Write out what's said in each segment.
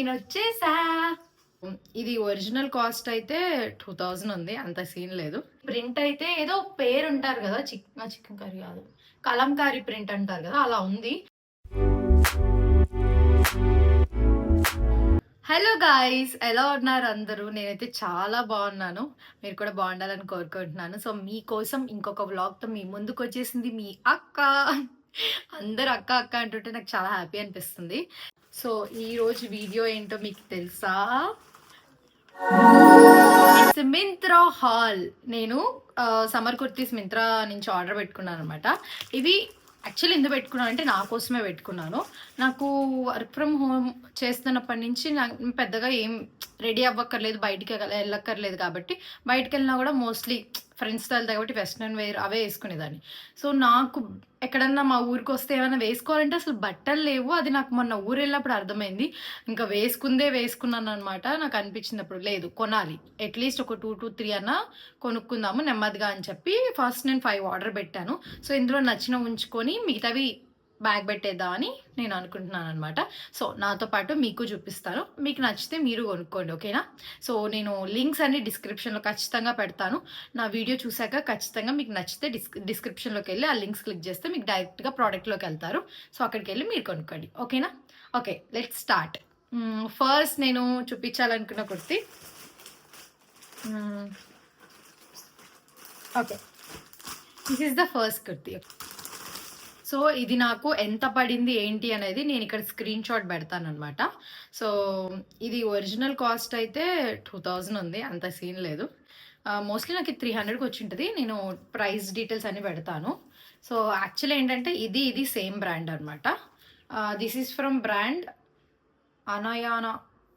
నేను వచ్చేసా. ఇది ఒరిజినల్ కాస్ట్ అయితే 2000 ఉంది, అంత సీన్ లేదు. ప్రింట్ అయితే ఏదో పేరు ఉంటారు కదా, చికెన్ కర్రీ కాదు, కలంకారీ ప్రింట్ అంటారు కదా, అలా ఉంది. హలో గాయ్స్, ఎలా ఉన్నారు అందరూ? నేనైతే చాలా బాగున్నాను, మీరు కూడా బాగుండాలని కోరుకుంటున్నాను. సో మీకోసం ఇంకొక వ్లాగ్తో మీ ముందుకు వచ్చేసింది మీ అక్క. అందరు అక్క అక్క అంటుంటే నాకు చాలా హ్యాపీ అనిపిస్తుంది. సో ఈ రోజు వీడియో ఏంటో మీకు తెలుసా? మింత్రా హాల్. నేను సమ్మర్ కుర్తీస్ మింత్రా నుంచి ఆర్డర్ పెట్టుకున్నాను అనమాట. ఇవి యాక్చువల్లీ ఎందుకు పెట్టుకున్నాను అంటే నా కోసమే పెట్టుకున్నాను. నాకు వర్క్ ఫ్రమ్ హోమ్ చేస్తున్నప్పటి నుంచి నాకు పెద్దగా ఏం రెడీ అవ్వక్కర్లేదు, బయటికి వెళ్ళక్కర్లేదు. కాబట్టి బయటికి వెళ్ళినా కూడా మోస్ట్లీ ఫ్రెండ్స్తో వెళ్తాయి కాబట్టి వెస్ట్రన్ వేర్ అవే వేసుకునేదాన్ని. సో నాకు ఎక్కడన్నా మా ఊరికి వస్తే ఏమైనా వేసుకోవాలంటే అసలు బట్టలు లేవు. అది నాకు మొన్న ఊరు వెళ్ళినప్పుడు అర్థమైంది. ఇంకా వేసుకున్నాను అనమాట. నాకు అనిపించినప్పుడు లేదు, కొనాలి, అట్లీస్ట్ ఒక 2 to 3 అన్నా కొనుక్కుందాము నెమ్మదిగా అని చెప్పి ఫస్ట్ నేను 5 ఆర్డర్ పెట్టాను. సో ఇందులో నచ్చిన ఉంచుకొని మిగతావి బ్యాగ్ పెట్టేద్దామని నేను అనుకుంటున్నాను అనమాట. సో నాతో పాటు మీకు చూపిస్తాను, మీకు నచ్చితే మీరు కొనుక్కోండి, ఓకేనా? సో నేను లింక్స్ అన్ని డిస్క్రిప్షన్లో ఖచ్చితంగా పెడతాను. నా వీడియో చూశాక ఖచ్చితంగా మీకు నచ్చితే డిస్క్రిప్షన్లోకి వెళ్ళి ఆ లింక్స్ క్లిక్ చేస్తే మీకు డైరెక్ట్గా ప్రోడక్ట్లోకి వెళ్తారు. సో అక్కడికి వెళ్ళి మీరు కొనుక్కోండి, ఓకేనా? Okay, let's start. ఫస్ట్ నేను చూపించాలనుకున్న kurti. Okay, this is the first kurti. So ఇది నాకు ఎంత పడింది ఏంటి అనేది నేను ఇక్కడ స్క్రీన్ షాట్ పెడతాను అనమాట. సో ఇది ఒరిజినల్ కాస్ట్ అయితే 2000 ఉంది, అంత సీన్ లేదు. మోస్ట్లీ నాకు 300కి వచ్చి ఉంటుంది. నేను ప్రైస్ డీటెయిల్స్ అన్ని పెడతాను. సో యాక్చువల్లీ ఏంటంటే ఇది సేమ్ బ్రాండ్ అనమాట. దిస్ ఈజ్ ఫ్రమ్ బ్రాండ్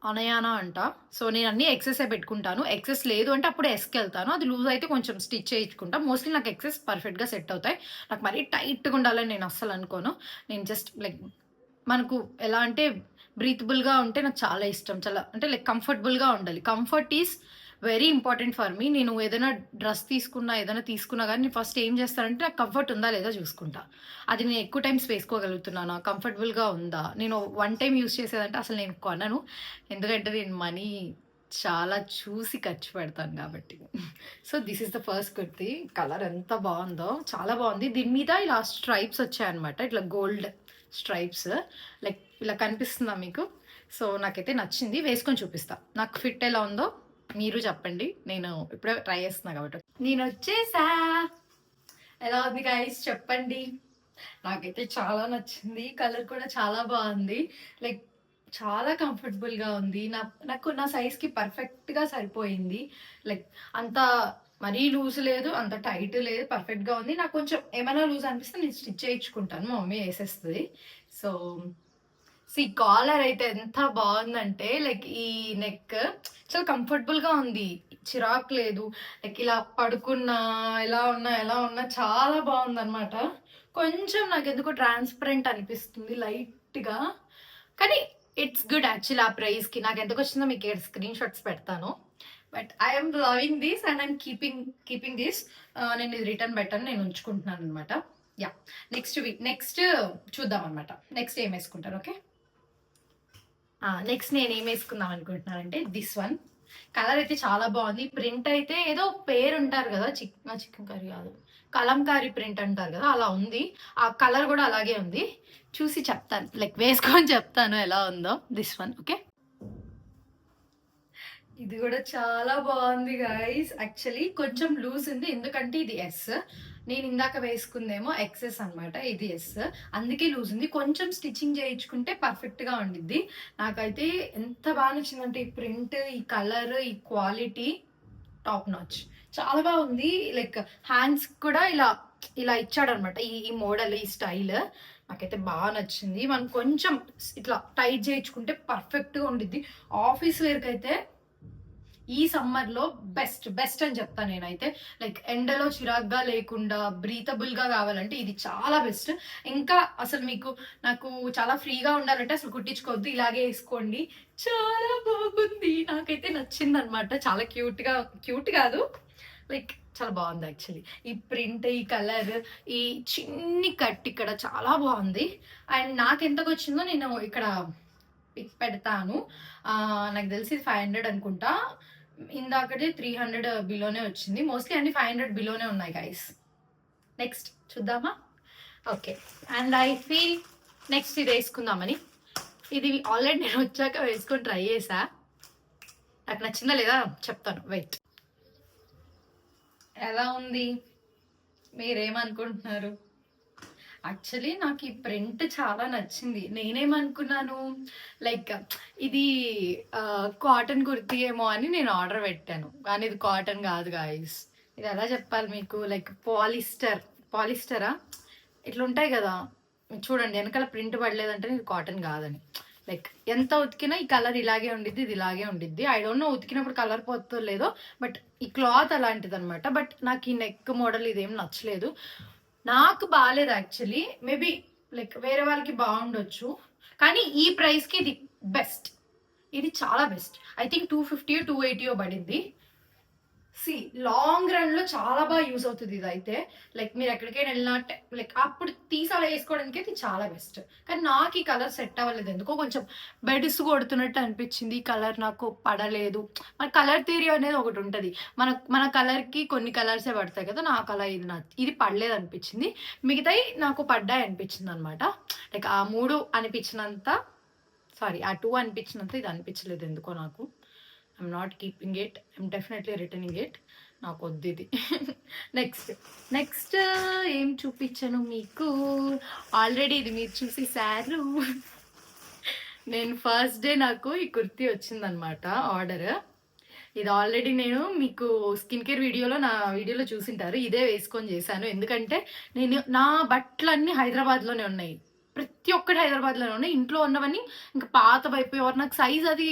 అనయానా అంట. సో నేను అన్ని ఎక్సెస్ పెట్టుకుంటాను. ఎక్సెస్ లేదు అంటే అప్పుడు ఎస్కి వెళ్తాను, అది లూజ్ అయితే కొంచెం స్టిచ్ చేయించుకుంటాను. మోస్ట్లీ నాకు ఎక్సెస్ పర్ఫెక్ట్గా సెట్ అవుతాయి. నాకు మరీ టైట్గా ఉండాలని నేను అస్సలు అనుకోను. నేను జస్ట్ లైక్ మనకు ఎలా అంటే బ్రీతబుల్గా ఉంటే నాకు చాలా ఇష్టం. చాలా అంటే లైక్ కంఫర్టబుల్గా ఉండాలి. Comfort is very important for me. నేను ఏదైనా డ్రెస్ ఏదైనా తీసుకున్నా కానీ నేను ఫస్ట్ ఏం చేస్తానంటే నాకు కంఫర్ట్ ఉందా లేదా చూసుకుంటా. అది నేను ఎక్కువ టైమ్స్ వేసుకోగలుగుతున్నాను, కంఫర్టబుల్గా ఉందా. నేను 1 టైం యూస్ చేసేదంటే అసలు నేను కొనను, ఎందుకంటే నేను మనీ చాలా చూసి ఖర్చు పెడతాను కాబట్టి. So this is the first kurti. Colour ఎంత బాగుందో, చాలా బాగుంది. దీని మీద ఇలా స్ట్రైప్స్ వచ్చాయన్నమాట, ఇట్లా గోల్డ్ స్ట్రైప్స్, లైక్ ఇలా కనిపిస్తుందా మీకు? సో నాకైతే నచ్చింది, వేసుకొని చూపిస్తా. నాకు ఫిట్ ఎలా ఉందో మీరు చెప్పండి, నేను ఇప్పుడే ట్రై చేస్తున్నా కాబట్టి. నేను వచ్చేసా. ఎలా ఉంది గైస్ చెప్పండి. నాకైతే చాలా నచ్చింది, కలర్ కూడా చాలా బాగుంది, లైక్ చాలా కంఫర్టబుల్గా ఉంది. నాకు నా సైజ్కి పర్ఫెక్ట్గా సరిపోయింది. లైక్ అంత మరీ లూజ్ లేదు, అంత టైట్ లేదు, పర్ఫెక్ట్గా ఉంది. నాకు కొంచెం ఏమైనా లూజ్ అనిపిస్తే నేను స్టిచ్ చేయించుకుంటాను, మా మమ్మీ వేసేస్తుంది. సో కాలర్ అయితే ఎంత బాగుందంటే లైక్ ఈ నెక్ చాలా కంఫర్టబుల్గా ఉంది, చిరాకు లేదు. లైక్ ఇలా పడుకున్నా ఎలా ఉన్నా చాలా బాగుంది అనమాట. కొంచెం నాకు ఎందుకో ట్రాన్స్పరెంట్ అనిపిస్తుంది లైట్గా, కానీ ఇట్స్ గుడ్ యాక్చువల్లీ. ఆ ప్రైస్కి నాకు ఎంతకు వచ్చిందో మీకు స్క్రీన్ షాట్స్ పెడతాను. But I'm loving this and I'm keeping this. నేను ఇది రిటర్న్ పెట్టాను, నేను ఉంచుకుంటున్నాను అనమాట. యా, నెక్స్ట్ చూద్దాం అనమాట. నెక్స్ట్ ఏం వేసుకుంటాను, ఓకే? నెక్స్ట్ నేను ఏం వేసుకుందాం అనుకుంటున్నానంటే దిస్ వన్. కలర్ అయితే చాలా బాగుంది. ప్రింట్ అయితే ఏదో పేరు ఉంటారు కదా, చికెన్ కర్రీ కాదు, కలంకారీ ప్రింట్ అంటారు కదా, అలా ఉంది. ఆ కలర్ కూడా అలాగే ఉంది. చూసి చెప్తాను, లైక్ వేసుకొని చెప్తాను ఎలా ఉందో. This one, okay? ఇది కూడా చాలా బాగుంది గైస్. యాక్చువల్లీ కొంచెం లూజ్ ఉంది, ఎందుకంటే ఇది ఎస్, నేను ఇందాక వేసుకుందేమో ఎక్సెస్ అనమాట, ఇది ఎస్, అందుకే లూజ్ ఉంది. కొంచెం స్టిచ్చింగ్ చేయించుకుంటే పర్ఫెక్ట్గా ఉండిద్ది. నాకైతే ఎంత బాగా నచ్చిందంటే ఈ ప్రింట్, ఈ కలర్, ఈ క్వాలిటీ టాప్ నాచ్, చాలా బాగుంది. లైక్ హ్యాండ్స్ కూడా ఇలా ఇచ్చాడనమాట, ఈ మోడల్, ఈ స్టైల్ నాకైతే బాగా నచ్చింది. మనం కొంచెం ఇట్లా టైట్ చేయించుకుంటే పర్ఫెక్ట్గా ఉండిద్ది. ఆఫీస్ వేర్కి అయితే ఈ సమ్మర్లో బెస్ట్ అని చెప్తాను నేనైతే. లైక్ ఎండలో చిరాగ్గా లేకుండా బ్రీతబుల్గా కావాలంటే ఇది చాలా బెస్ట్. ఇంకా అసలు నాకు చాలా ఫ్రీగా ఉండాలంటే అసలు కుట్టించుకోవద్దు, ఇలాగే వేసుకోండి, చాలా బాగుంది. నాకైతే నచ్చింది అనమాట. చాలా క్యూట్ కాదు, లైక్ చాలా బాగుంది యాక్చువల్లీ. ఈ ప్రింట్, ఈ కలర్, ఈ చిన్ని కట్ ఇక్కడ చాలా బాగుంది. అండ్ నాకు ఎంతకు వచ్చిందో నేను ఇక్కడ పిక్ పెడతాను. నాకు తెలిసి 500 అనుకుంటా. ఇందాకటి 300 బిలోనే వచ్చింది. మోస్ట్లీ అన్ని 500 బిలోనే ఉన్నాయి గైస్. నెక్స్ట్ చూద్దామా? Okay. And I feel next ఇది వేసుకుందామని. ఇది ఆల్రెడీ నేను వచ్చాక వేసుకొని ట్రై చేసా. నాకు నచ్చిందా లేదా చెప్తాను, వెయిట్. ఎలా ఉంది, మీరేమనుకుంటున్నారు? యాక్చువల్లీ నాకు ఈ ప్రింట్ చాలా నచ్చింది. నేనేమనుకున్నాను, లైక్ ఇది కాటన్ కుర్తీ ఏమో అని నేను ఆర్డర్ పెట్టాను, కానీ ఇది కాటన్ కాదు గాయస్. ఇది ఎలా చెప్పాలి మీకు, లైక్ పాలిస్టరా ఇట్లా ఉంటాయి కదా, చూడండి వెనకాల ప్రింట్ పడలేదంటే ఇది కాటన్ కాదని. లైక్ ఎంత ఉతికినా ఈ కలర్ ఇలాగే ఉండిద్ది, ఇది ఇలాగే ఉండిద్ది. ఐ డోంట్ నో ఉతికినప్పుడు కలర్ పోతుందో లేదో, బట్ ఈ క్లాత్ అలాంటిది అనమాట. బట్ నాకు ఈ నెక్ మోడల్ ఇదేం నచ్చలేదు, నాకు బాగాలేదు యాక్చువల్లీ. మేబీ లైక్ వేరే వాళ్ళకి బాగుండొచ్చు, కానీ ఈ ప్రైస్కి ఇది బెస్ట్. ఇది చాలా బెస్ట్. ఐ థింక్ 250 280 పడింది. సి లాంగ్ రన్ లో చాలా బాగా యూజ్ అవుతుంది ఇది అయితే. లైక్ మీరు ఎక్కడికైనా వెళ్ళినా లైక్ అప్పుడు తీసి అలా వేసుకోవడానికి ఇది చాలా బెస్ట్. కానీ నాకు ఈ కలర్ సెట్ అవ్వలేదు, ఎందుకో కొంచెం బెడ్స్ కొడుతున్నట్టు అనిపించింది. ఈ కలర్ నాకు పడలేదు. మన కలర్ థియరీ అనేది ఒకటి ఉంటుంది, మన కలర్కి కొన్ని కలర్సే పడతాయి కదా. నాకు అలా ఇది పడలేదు అనిపించింది, మిగతాయి నాకు పడ్డాయి అనిపించింది అనమాట. లైక్ ఆ 3 అనిపించినంత, సారీ ఆ 2 అనిపించినంత ఇది అనిపించలేదు ఎందుకో నాకు. I'm not keeping it, I'm definitely returning it. నాకు వద్దు ఇది. నెక్స్ట్ ఏం చూపించాను మీకు, ఆల్రెడీ ఇది మీరు చూసేసారు. నేను ఫస్ట్ డే నాకు ఈ కుర్తీ వచ్చిందనమాట ఆర్డర్. ఇది ఆల్రెడీ నేను మీకు స్కిన్ కేర్ వీడియోలో చూసింటారు. ఇదే వేసుకొని చేశాను, ఎందుకంటే నా బట్టలన్నీ హైదరాబాద్లోనే ఉన్నాయి. ప్రతి ఒక్కటి హైదరాబాద్లోనే ఉన్నాయి. ఇంట్లో ఉన్నవన్నీ ఇంకా పాత అయిపోయేవారు. నాకు సైజ్ అది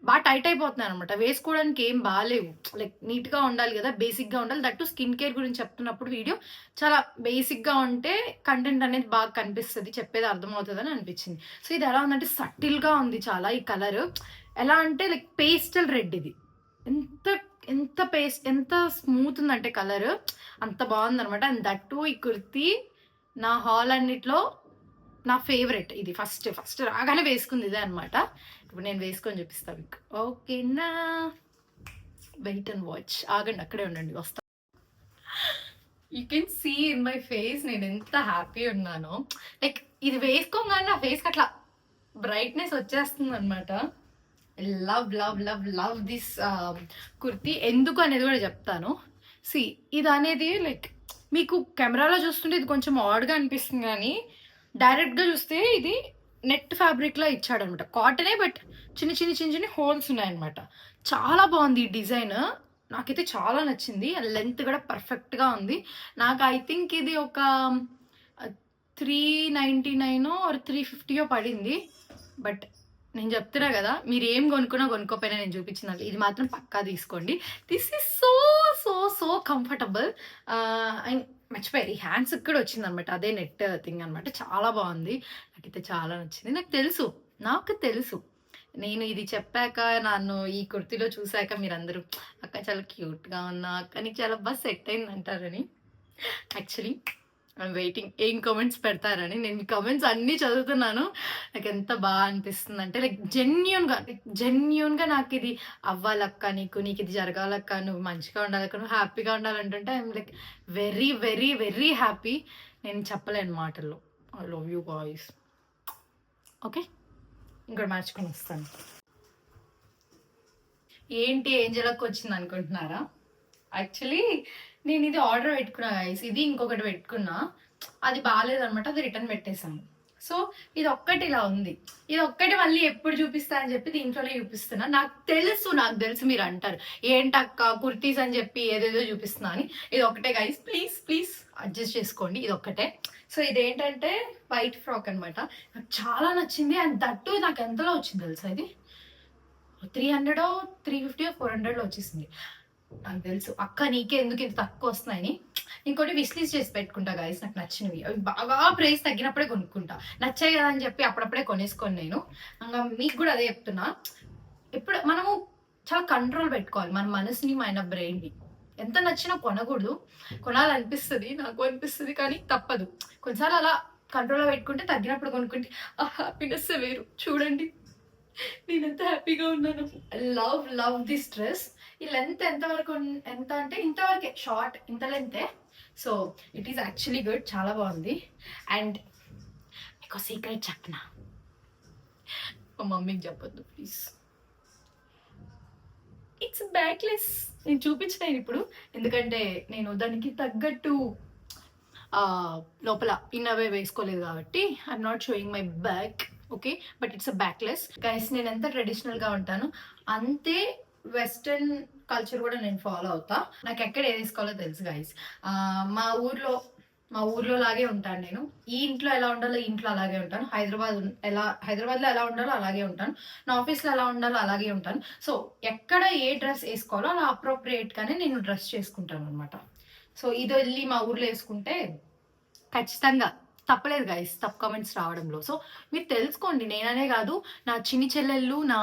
బాగా టైట్ అయిపోతున్నాయి అనమాట, వేసుకోవడానికి ఏం బాగాలేవు. లైక్ నీట్గా ఉండాలి కదా, బేసిక్గా ఉండాలి. దట్టు స్కిన్ కేర్ గురించి చెప్తున్నప్పుడు వీడియో చాలా బేసిక్గా ఉంటే కంటెంట్ అనేది బాగా కనిపిస్తుంది, చెప్పేది అర్థమవుతుంది అని అనిపించింది. సో ఇది ఎలా ఉందంటే సటిల్గా ఉంది చాలా. ఈ కలర్ ఎలా అంటే లైక్ పేస్టల్ రెడ్. ఇది ఎంత స్మూత్ ఉందంటే కలర్ అంత బాగుందనమాట. అండ్ దట్టు ఈ కుర్తీ నా హాల్ అన్నిట్లో నా ఫేవరెట్. ఇది ఫస్ట్ రాగానే వేసుకుంది ఇదే అనమాట. ఇప్పుడు నేను వేసుకొని చూపిస్తాను మీకు, ఓకేనా? వెయిట్ అండ్ వాచ్, ఆగండి అక్కడే ఉండండి, వస్తా. You can see in my face నేను ఎంత హ్యాపీ ఉన్నానో. లైక్ ఇది వేసుకోగానే నా ఫేస్కి అట్లా బ్రైట్నెస్ వచ్చేస్తుంది అనమాట. Love love love love this kurti. ఎందుకు అనేది కూడా చెప్తాను. సి ఇది అనేది లైక్ మీకు కెమెరాలో చూస్తుంటే ఇది కొంచెం ఆడ్గా అనిపిస్తుంది, కానీ డైరెక్ట్గా చూస్తే ఇది నెట్ ఫ్యాబ్రిక్లో ఇచ్చాడనమాట. కాటనే, బట్ చిన్న హోల్స్ ఉన్నాయన్నమాట. చాలా బాగుంది ఈ డిజైన్, నాకైతే చాలా నచ్చింది. లెంత్ కూడా పర్ఫెక్ట్గా ఉంది. నాకు ఐ థింక్ ఇది ఒక 399 ఆర్ 350 పడింది. బట్ నేను చెప్తున్నా కదా, మీరు ఏం కొనుక్కోపోయినా నేను చూపించిన ఇది మాత్రం పక్కా తీసుకోండి. This is so so so comfortable. And మర్చిపోయారు, ఈ హ్యాండ్స్ కూడా వచ్చింది అనమాట, అదే నెట్ థింగ్ అనమాట. చాలా బాగుంది, నాకైతే చాలా నచ్చింది. నాకు తెలుసు నేను ఇది చెప్పాక, నన్ను ఈ కుర్తీలో చూశాక మీరందరూ అక్క చాలా క్యూట్గా ఉన్నా, అక్క నీకు చాలా బాగా సెట్ అయింది అంటారని. యాక్చువల్లీ ఐమ్ వెయిటింగ్ ఏం కామెంట్స్ పెడతారని. నేను మీ కామెంట్స్ అన్నీ చదువుతున్నాను. నాకు ఎంత బాగా అనిపిస్తుంది అంటే లైక్ జెన్యున్గా నాకు ఇది అవ్వాలక్క, నీకు ఇది జరగాలక్క, నువ్వు మంచిగా ఉండాలక్క, నువ్వు హ్యాపీగా ఉండాలంటుంటే I'm like very very very happy. నేను చెప్పలేను మాటల్లో. I love you boys. Okay, ఇంకోటి మార్చుకొని వస్తాను. ఏంటి ఏంజలకు వచ్చింది అనుకుంటున్నారా? యాక్చువల్లీ నేను ఇది ఆర్డర్ పెట్టుకున్నా గైస్, ఇది ఇంకొకటి పెట్టుకున్నా, అది బాగాలేదనమాట, అది రిటర్న్ పెట్టేశాను. సో ఇది ఒక్కటి ఇలా ఉంది, ఇది ఒక్కటి మళ్ళీ ఎప్పుడు చూపిస్తా అని చెప్పి దీంట్లోనే చూపిస్తున్నా. నాకు తెలుసు మీరు అంటారు ఏంటక్క కుర్తీస్ అని చెప్పి ఏదేదో చూపిస్తున్నా అని. ఇది ఒకటే గైస్, ప్లీజ్ అడ్జస్ట్ చేసుకోండి, ఇది ఒక్కటే. సో ఇదేంటంటే వైట్ ఫ్రాక్ అనమాట, నాకు చాలా నచ్చింది. అండ్ దట్టు నాకు ఎంతలో వచ్చింది తెలుసా, ఇది 300 350 400లో వచ్చేసింది. నాకు తెలుసు అక్క నీకే ఎందుకు ఇంత తక్కువ వస్తున్నాయని. ఇంకోటి విష్లీస్ చేసి పెట్టుకుంటా గైస్, నాకు నచ్చినవి అవి బాగా ప్రైస్ తగ్గినప్పుడే కొనుక్కుంటా. నచ్చాయి కదా అని చెప్పి అప్పుడప్పుడే కొనేసుకొని నేను ఇంకా మీకు కూడా అదే చెప్తున్నా. ఇప్పుడు మనము చాలా కంట్రోల్ పెట్టుకోవాలి మన మనసుని, మన బ్రెయిన్ని. ఎంత నచ్చినా కొనకూడదు, కొనాలనిపిస్తుంది, నాకు అనిపిస్తుంది, కానీ తప్పదు. కొన్నిసార్లు అలా కంట్రోల్లో పెట్టుకుంటే తగ్గినప్పుడు కొనుక్కుంటే ఆ హ్యాపీనెస్ వేరు. చూడండి నేనెంత హ్యాపీగా ఉన్నాను. Love this dress. ఈ లెంత్ ఎంతవరకు ఎంత అంటే ఇంతవరకే షార్ట్ ఇంత లెంతే. So it is actually good. చాలా బాగుంది. అండ్ మీకు సీక్రెట్ చెప్పనా? మా మమ్మీకి చెప్పొద్దు ప్లీజ్. It's backless. నేను చూపించలేను ఇప్పుడు, ఎందుకంటే నేను దానికి తగ్గట్టు లోపల ఇన్నవే వేసుకోలేదు కాబట్టి I'm not showing my back. Okay, but it's a backless guys. నేను ఎంత ట్రెడిషనల్గా ఉంటాను అంతే వెస్టర్న్ కల్చర్ కూడా నేను ఫాలో అవుతా. నాకు ఎక్కడ ఏది వేసుకోవాలో తెలుసు గైస్. మా ఊర్లో లాగే ఉంటాను నేను. ఈ ఇంట్లో ఎలా ఉండాలో ఈ ఇంట్లో అలాగే ఉంటాను. హైదరాబాద్లో ఎలా ఉండాలో అలాగే ఉంటాను. నా ఆఫీస్లో ఎలా ఉండాలో అలాగే ఉంటాను. సో ఎక్కడ ఏ డ్రెస్ వేసుకోవాలో అలా అప్రోప్రియేట్గానే నేను డ్రెస్ చేసుకుంటాను అనమాట. సో ఇది వెళ్ళి మా ఊర్లో వేసుకుంటే ఖచ్చితంగా తప్పలేదు గైస్, తప్పు కామెంట్స్ రావడంలో. సో మీరు తెలుసుకోండి, నేననే కాదు నా చిన్ని చెల్లెళ్ళు, నా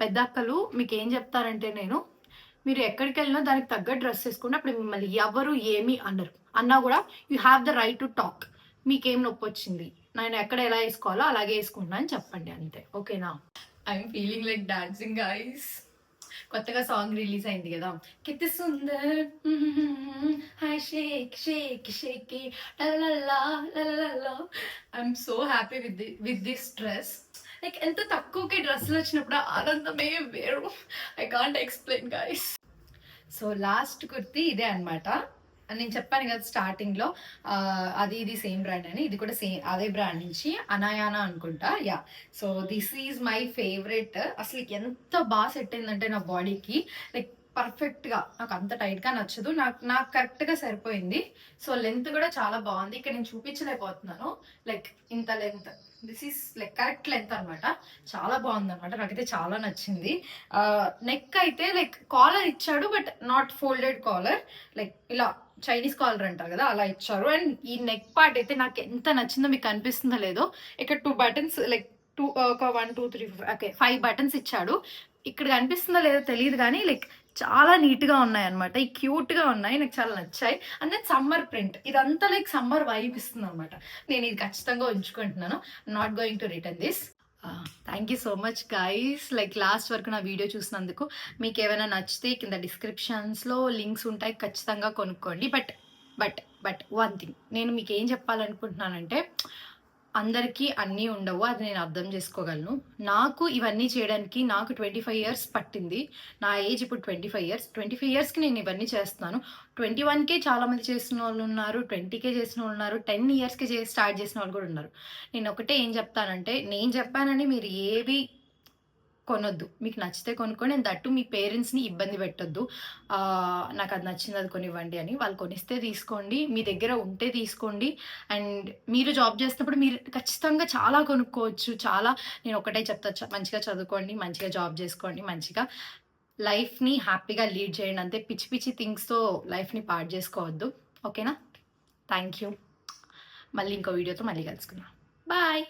పెద్ద అక్కలు మీకు ఏం చెప్తారంటే, మీరు ఎక్కడికి వెళ్ళినా దానికి తగ్గ డ్రెస్ వేసుకుంటే అప్పుడు మిమ్మల్ని ఎవరు ఏమి అనరు. అన్నా కూడా you have the right to talk. మీకేం నొప్పి వచ్చింది, నేను ఎక్కడ ఎలా వేసుకోవాలో అలాగే వేసుకుంటున్నా అని చెప్పండి, అంతే. ఓకేనా? I'm feeling like dancing guys. కొత్తగా సాంగ్ రిలీజ్ అయింది కదా, కిత్తి సుందర్ హాయ్ shake shake shake I'm so happy with this dress. Like ఎంత తక్కువకి డ్రెస్సులు వచ్చినప్పుడు ఆనందమే వేరు. I can't explain guys. So last kurti ఇదే అనమాట. నేను చెప్పాను కదా స్టార్టింగ్ లో, అది ఇది సేమ్ బ్రాండ్ అని. ఇది కూడా సేమ్ అదే బ్రాండ్ నుంచి, అనాయానా అనుకుంటా. Yeah, so this is my favourite. అసలు ఎంత బాగా సెట్ అయిందంటే నా బాడీకి, లైక్ పర్ఫెక్ట్గా. నాకు అంత టైట్గా నచ్చదు, నాకు కరెక్ట్గా సరిపోయింది. సో లెంత్ కూడా చాలా బాగుంది. ఇక్కడ నేను చూపించలేకపోతున్నాను, లైక్ ఇంత length. This is like correct length అనమాట. చాలా బాగుంది అనమాట, నాకైతే చాలా నచ్చింది. నెక్ అయితే లైక్ కాలర్ ఇచ్చాడు, but not folded collar, like ఇలా చైనీస్ కాలర్ అంటారు కదా, అలా ఇచ్చారు. అండ్ ఈ నెక్ పార్ట్ అయితే నాకు ఎంత నచ్చిందో మీకు కనిపిస్తుందో లేదో. ఇక్కడ 2 బటన్స్, లైక్ ఒక 1 2 3 ఓకే 5 బటన్స్ ఇచ్చాడు. ఇక్కడ కనిపిస్తుందో లేదో తెలియదు కానీ లైక్ చాలా నీట్గా ఉన్నాయి అనమాట. ఈ క్యూట్గా ఉన్నాయి, నాకు చాలా నచ్చాయి. అండ్ దెన్ సమ్మర్ ప్రింట్, ఇదంతా లైక్ సమ్మర్ వైబ్ ఇస్తుంది అనమాట. నేను ఇది ఖచ్చితంగా ఉంచుకుంటున్నాను. Not going to return this. Thank you so much guys, like last వరకు నా వీడియో చూసినందుకు. మీకు ఏమైనా నచ్చితే కింద డిస్క్రిప్షన్స్లో లింక్స్ ఉంటాయి, ఖచ్చితంగా కొనుక్కోండి. బట్ వన్ థింగ్ నేను మీకు ఏం చెప్పాలనుకుంటున్నానంటే, అందరికీ అన్నీ ఉండవు, అది నేను అర్థం చేసుకోగలను. నాకు ఇవన్నీ చేయడానికి నాకు 25 ఇయర్స్ పట్టింది. నా ఏజ్ ఇప్పుడు 25 ఇయర్స్. 25 ఇయర్స్కి నేను ఇవన్నీ చేస్తున్నాను. 21కే చాలామంది చేసిన వాళ్ళు ఉన్నారు, 20కే చేసిన వాళ్ళు ఉన్నారు, 10 ఇయర్స్కి స్టార్ట్ చేసిన వాళ్ళు కూడా ఉన్నారు. నేను ఒకటే ఏం చెప్తానంటే, నేను చెప్పానని మీరు ఏవి కొనొద్దు. మీకు నచ్చితే కొనుక్కొని, నేను దట్టు మీ పేరెంట్స్ని ఇబ్బంది పెట్టొద్దు. నాకు అది నచ్చింది అది కొనివ్వండి అని. వాళ్ళు కొనిస్తే తీసుకోండి, మీ దగ్గర ఉంటే తీసుకోండి. అండ్ మీరు జాబ్ చేసినప్పుడు మీరు ఖచ్చితంగా చాలా కొనుక్కోవచ్చు. నేను ఒకటే చెప్తా, మంచిగా చదువుకోండి, మంచిగా జాబ్ చేసుకోండి, మంచిగా లైఫ్ని హ్యాపీగా లీడ్ చేయండి, అంతే. పిచ్చి పిచ్చి థింగ్స్తో లైఫ్ని పాడు చేసుకోవద్దు. ఓకేనా? Thank you. మళ్ళీ ఇంకో వీడియోతో మళ్ళీ కలుసుకుందాం. బాయ్.